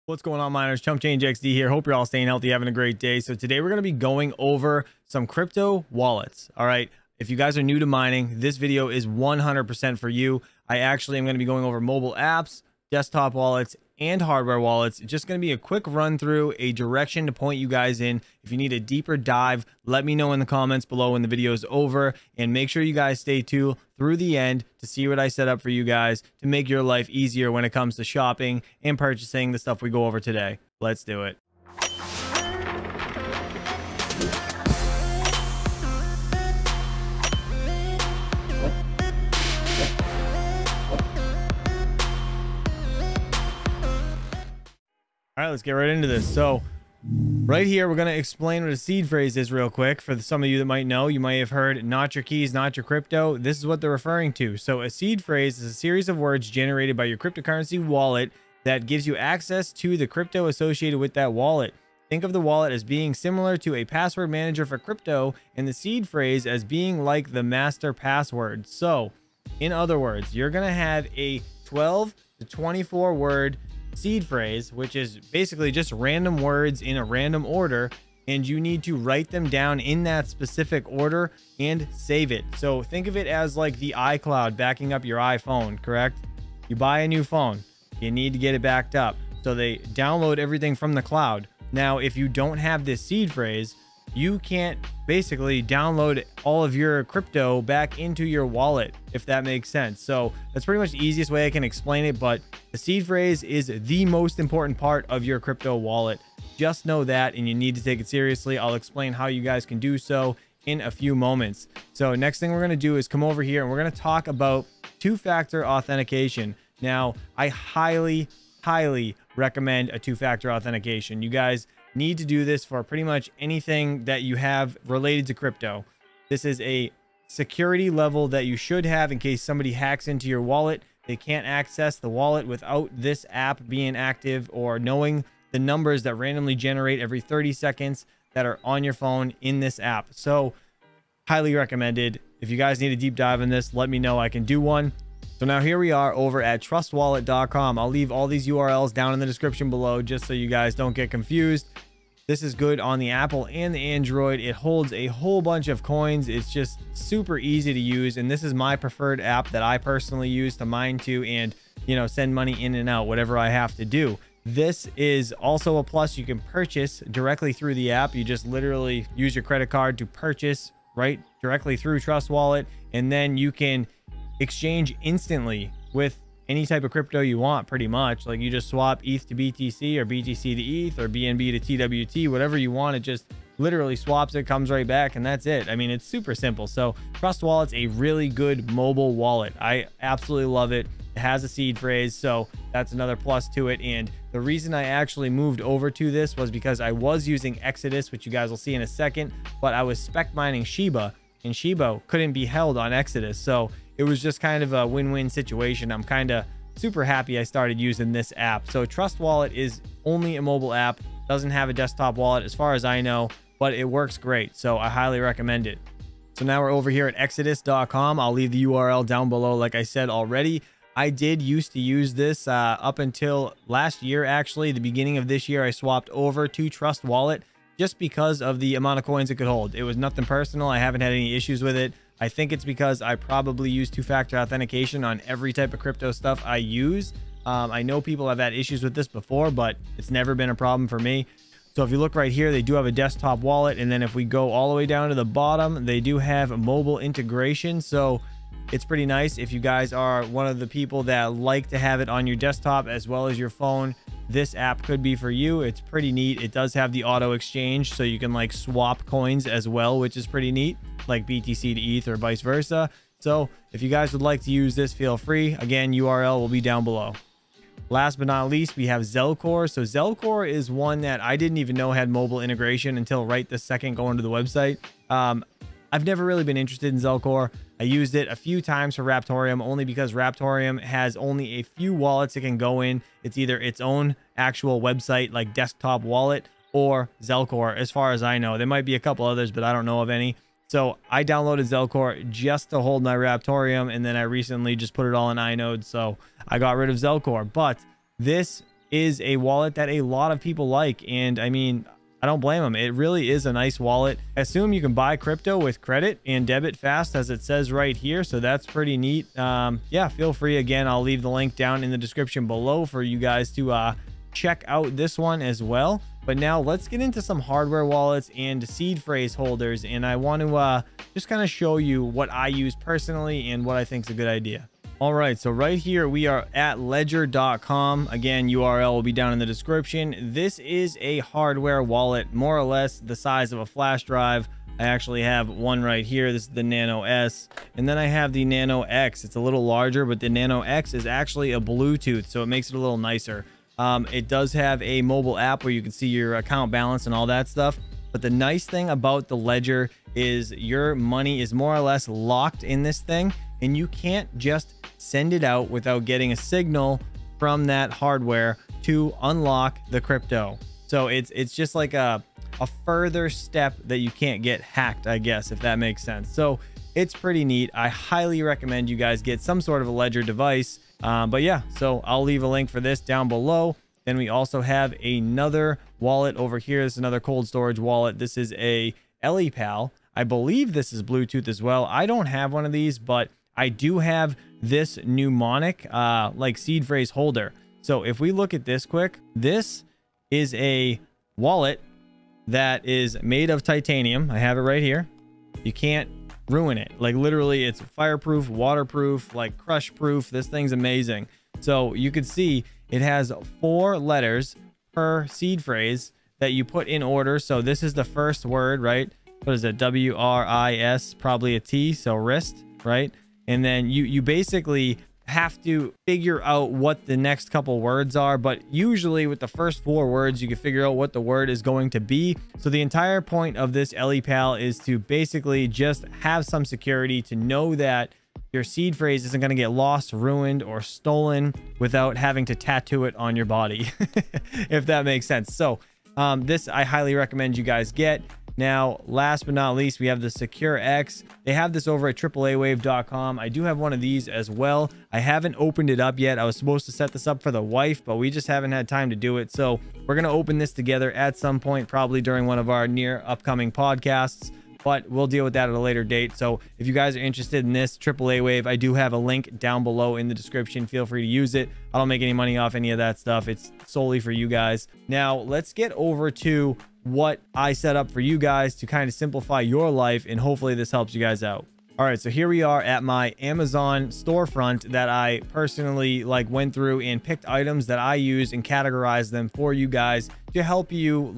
What's going on, miners? Chump Change XD here. Hope you're all staying healthy, having a great day. So today we're going to be going over some crypto wallets. All right. If you guys are new to mining, this video is 100% for you. I actually am going to be going over mobile apps, desktop wallets, and hardware wallets. It's just going to be a quick run through, a direction to point you guys in. If you need a deeper dive, let me know in the comments below when the video is over, and make sure you guys stay tuned through the end to see what I set up for you guys to make your life easier when it comes to shopping and purchasing the stuff we go over today. Let's do it. All right, let's get right into this. So right here, we're going to explain what a seed phrase is real quick. For some of you that might know, you might have heard not your keys, not your crypto. This is what they're referring to. So a seed phrase is a series of words generated by your cryptocurrency wallet that gives you access to the crypto associated with that wallet. Think of the wallet as being similar to a password manager for crypto, and the seed phrase as being like the master password. So in other words, you're going to have a 12 to 24 word seed phrase, which is basically just random words in a random order, and you need to write them down in that specific order and save it. So think of it as like the iCloud backing up your iPhone, correct? You buy a new phone, you need to get it backed up, so they download everything from the cloud. Now if you don't have this seed phrase, you can't basically download all of your crypto back into your wallet, if that makes sense. So that's pretty much the easiest way I can explain it, but the seed phrase is the most important part of your crypto wallet. Just know that, and you need to take it seriously. I'll explain how you guys can do so in a few moments. So next thing we're going to do is come over here and we're going to talk about two-factor authentication. Now, I highly recommend a two-factor authentication. You guys need to do this for pretty much anything that you have related to crypto. This is a security level that you should have in case somebody hacks into your wallet. They can't access the wallet without this app being active or knowing the numbers that randomly generate every 30 seconds that are on your phone in this app. So highly recommended. If you guys need a deep dive in this, let me know. I can do one. So now here we are over at trustwallet.com. I'll leave all these URLs down in the description below just so you guys don't get confused. This is good on the Apple and the Android. It holds a whole bunch of coins. It's just super easy to use. And this is my preferred app that I personally use to mine to and, you know, send money in and out, whatever I have to do. This is also a plus. You can purchase directly through the app. You just literally use your credit card to purchase right directly through Trust Wallet. And then you can exchange instantly with any type of crypto you want, pretty much. Like you just swap ETH to BTC or BTC to ETH or BNB to TWT, whatever you want. It just literally swaps it, comes right back, and that's it. I mean, it's super simple. So Trust Wallet's a really good mobile wallet. I absolutely love it. It has a seed phrase, so that's another plus to it. And the reason I actually moved over to this was because I was using Exodus, which you guys will see in a second, but I was spec mining Shiba, and Shiba couldn't be held on Exodus. So it was just kind of a win-win situation. I'm kind of super happy I started using this app. So Trust Wallet is only a mobile app, doesn't have a desktop wallet as far as I know, but it works great. So I highly recommend it. So now we're over here at exodus.com. I'll leave the URL down below, like I said already. I did used to use this up until last year. Actually, the beginning of this year, I swapped over to Trust Wallet just because of the amount of coins it could hold. It was nothing personal. I haven't had any issues with it. I think it's because I probably use two-factor authentication on every type of crypto stuff I use. I know people have had issues with this before, but it's never been a problem for me. So if you look right here, they do have a desktop wallet. And then if we go all the way down to the bottom, they do have a mobile integration. So it's pretty nice if you guys are one of the people that like to have it on your desktop as well as your phone. This app could be for you. It's pretty neat. It does have the auto exchange, so you can like swap coins as well, which is pretty neat, like BTC to ETH or vice versa. So if you guys would like to use this, feel free. Again, URL will be down below. Last but not least, we have Zelcore. So Zelcore is one that I didn't even know had mobile integration until right this second going to the website. I've never really been interested in Zelcore. I used it a few times for Raptorium only because Raptorium has only a few wallets it can go in. It's either its own actual website like desktop wallet or Zelcore, as far as I know. There might be a couple others, but I don't know of any. So I downloaded Zelcore just to hold my Raptorium, and then I recently just put it all in iNode, so I got rid of Zelcore. But this is a wallet that a lot of people like. And I mean, I don't blame them. It really is a nice wallet. I assume you can buy crypto with credit and debit fast, as it says right here. So that's pretty neat. Yeah, feel free. Again, I'll leave the link down in the description below for you guys to check out this one as well. But now let's get into some hardware wallets and seed phrase holders. And I want to just kind of show you what I use personally and what I think is a good idea. All right, so right here we are at ledger.com. Again, URL will be down in the description. This is a hardware wallet, more or less the size of a flash drive. I actually have one right here. This is the Nano S, and then I have the Nano X. It's a little larger, but the Nano X is actually a Bluetooth, so it makes it a little nicer. It does have a mobile app where you can see your account balance and all that stuff. But the nice thing about the Ledger is your money is more or less locked in this thing, and you can't just send it out without getting a signal from that hardware to unlock the crypto. So it's just like a further step that you can't get hacked, I guess, if that makes sense. So it's pretty neat. I highly recommend you guys get some sort of a Ledger device. But yeah, so I'll leave a link for this down below. Then we also have another wallet over here. This is another cold storage wallet. This is a EliPal. I believe this is Bluetooth as well. I don't have one of these, but I do have this mnemonic like seed phrase holder. So if we look at this quick, this is a wallet that is made of titanium. I have it right here. You can't ruin it. Like literally, it's fireproof, waterproof, like crush proof. This thing's amazing. So you can see it has 4 letters per seed phrase that you put in order. So this is the first word, right? What is it? W-R-I-S, probably a T. So wrist, right? And then you basically have to figure out what the next couple words are, but usually with the first 4 words you can figure out what the word is going to be. So the entire point of this EliPal is to basically just have some security, to know that your seed phrase isn't going to get lost, ruined, or stolen without having to tattoo it on your body, if that makes sense. So this I highly recommend you guys get. Now, last but not least, we have the Secure X. They have this over at AAAWAVE.com. I do have one of these as well. I haven't opened it up yet. I was supposed to set this up for the wife, but we just haven't had time to do it. So we're going to open this together at some point, probably during one of our near upcoming podcasts, but we'll deal with that at a later date. So if you guys are interested in this AAAWAVE, I do have a link down below in the description. Feel free to use it. I don't make any money off any of that stuff. It's solely for you guys. Now let's get over to what I set up for you guys to kind of simplify your life, and hopefully this helps you guys out. All right, so here we are at my Amazon storefront that I personally went through and picked items that I use and categorized them for you guys to help you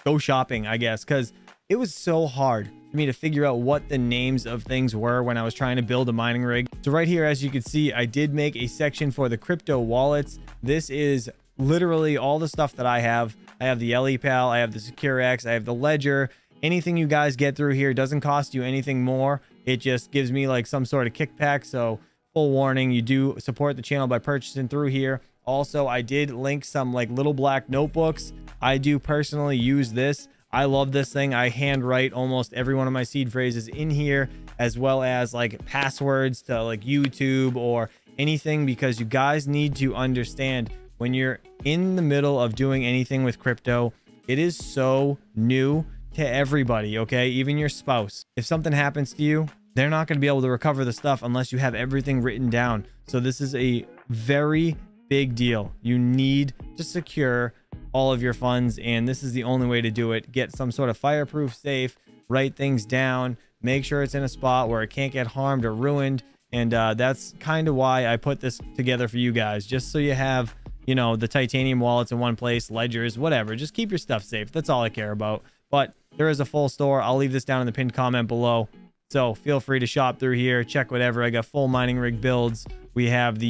go shopping, I guess, because it was so hard for me to figure out what the names of things were when I was trying to build a mining rig. So right here, as you can see, I did make a section for the crypto wallets. This is literally all the stuff that I have. I have the EliPal, I have the Secure X, I have the Ledger. Anything you guys get through here doesn't cost you anything more. It just gives me some sort of kickback. So full warning, you do support the channel by purchasing through here. Also, I did link some little black notebooks. I do personally use this. I love this thing. I handwrite almost every one of my seed phrases in here, as well as passwords to YouTube or anything, because you guys need to understand, when you're in the middle of doing anything with crypto, it is so new to everybody, okay? Even your spouse. If something happens to you, they're not going to be able to recover the stuff unless you have everything written down. So this is a very big deal. You need to secure all of your funds, and this is the only way to do it. Get some sort of fireproof safe, write things down, make sure it's in a spot where it can't get harmed or ruined. And that's kind of why I put this together for you guys, just so you have, you know, the titanium wallets in one place, ledgers, whatever. Just keep your stuff safe. That's all I care about. But there is a full store. I'll leave this down in the pinned comment below. So feel free to shop through here, check whatever. I got full mining rig builds. We have the,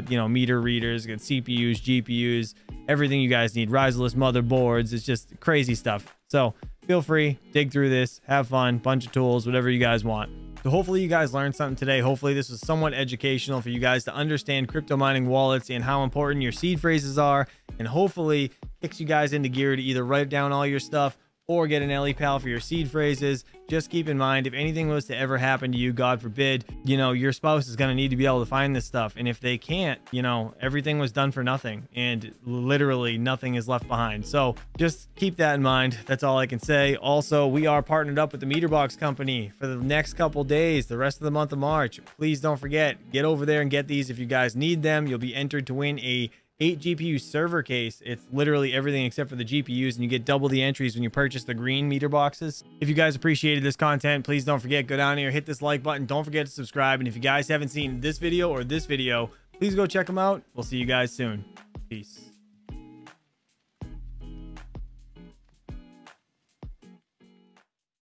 you know, meter readers, got CPUs, GPUs, everything you guys need. Riserless motherboards. It's just crazy stuff. So feel free, dig through this, have fun, bunch of tools, whatever you guys want. So hopefully you guys learned something today. Hopefully this was somewhat educational for you guys to understand crypto mining wallets and how important your seed phrases are, and hopefully kicks you guys into gear to either write down all your stuff or get an LE pal for your seed phrases. Just keep in mind, if anything was to ever happen to you, God forbid, you know, your spouse is going to need to be able to find this stuff. And if they can't, you know, everything was done for nothing, and literally nothing is left behind. So just keep that in mind. That's all I can say. Also, we are partnered up with the MeterBox company for the next couple days, the rest of the month of March. Please don't forget, get over there and get these if you guys need them. You'll be entered to win a 8 GPU server case. It's literally everything except for the GPUs, and you get double the entries when you purchase the green meter boxes. If you guys appreciated this content, please don't forget, go down here, hit this like button. Don't forget to subscribe. And if you guys haven't seen this video or this video, please go check them out. We'll see you guys soon. Peace.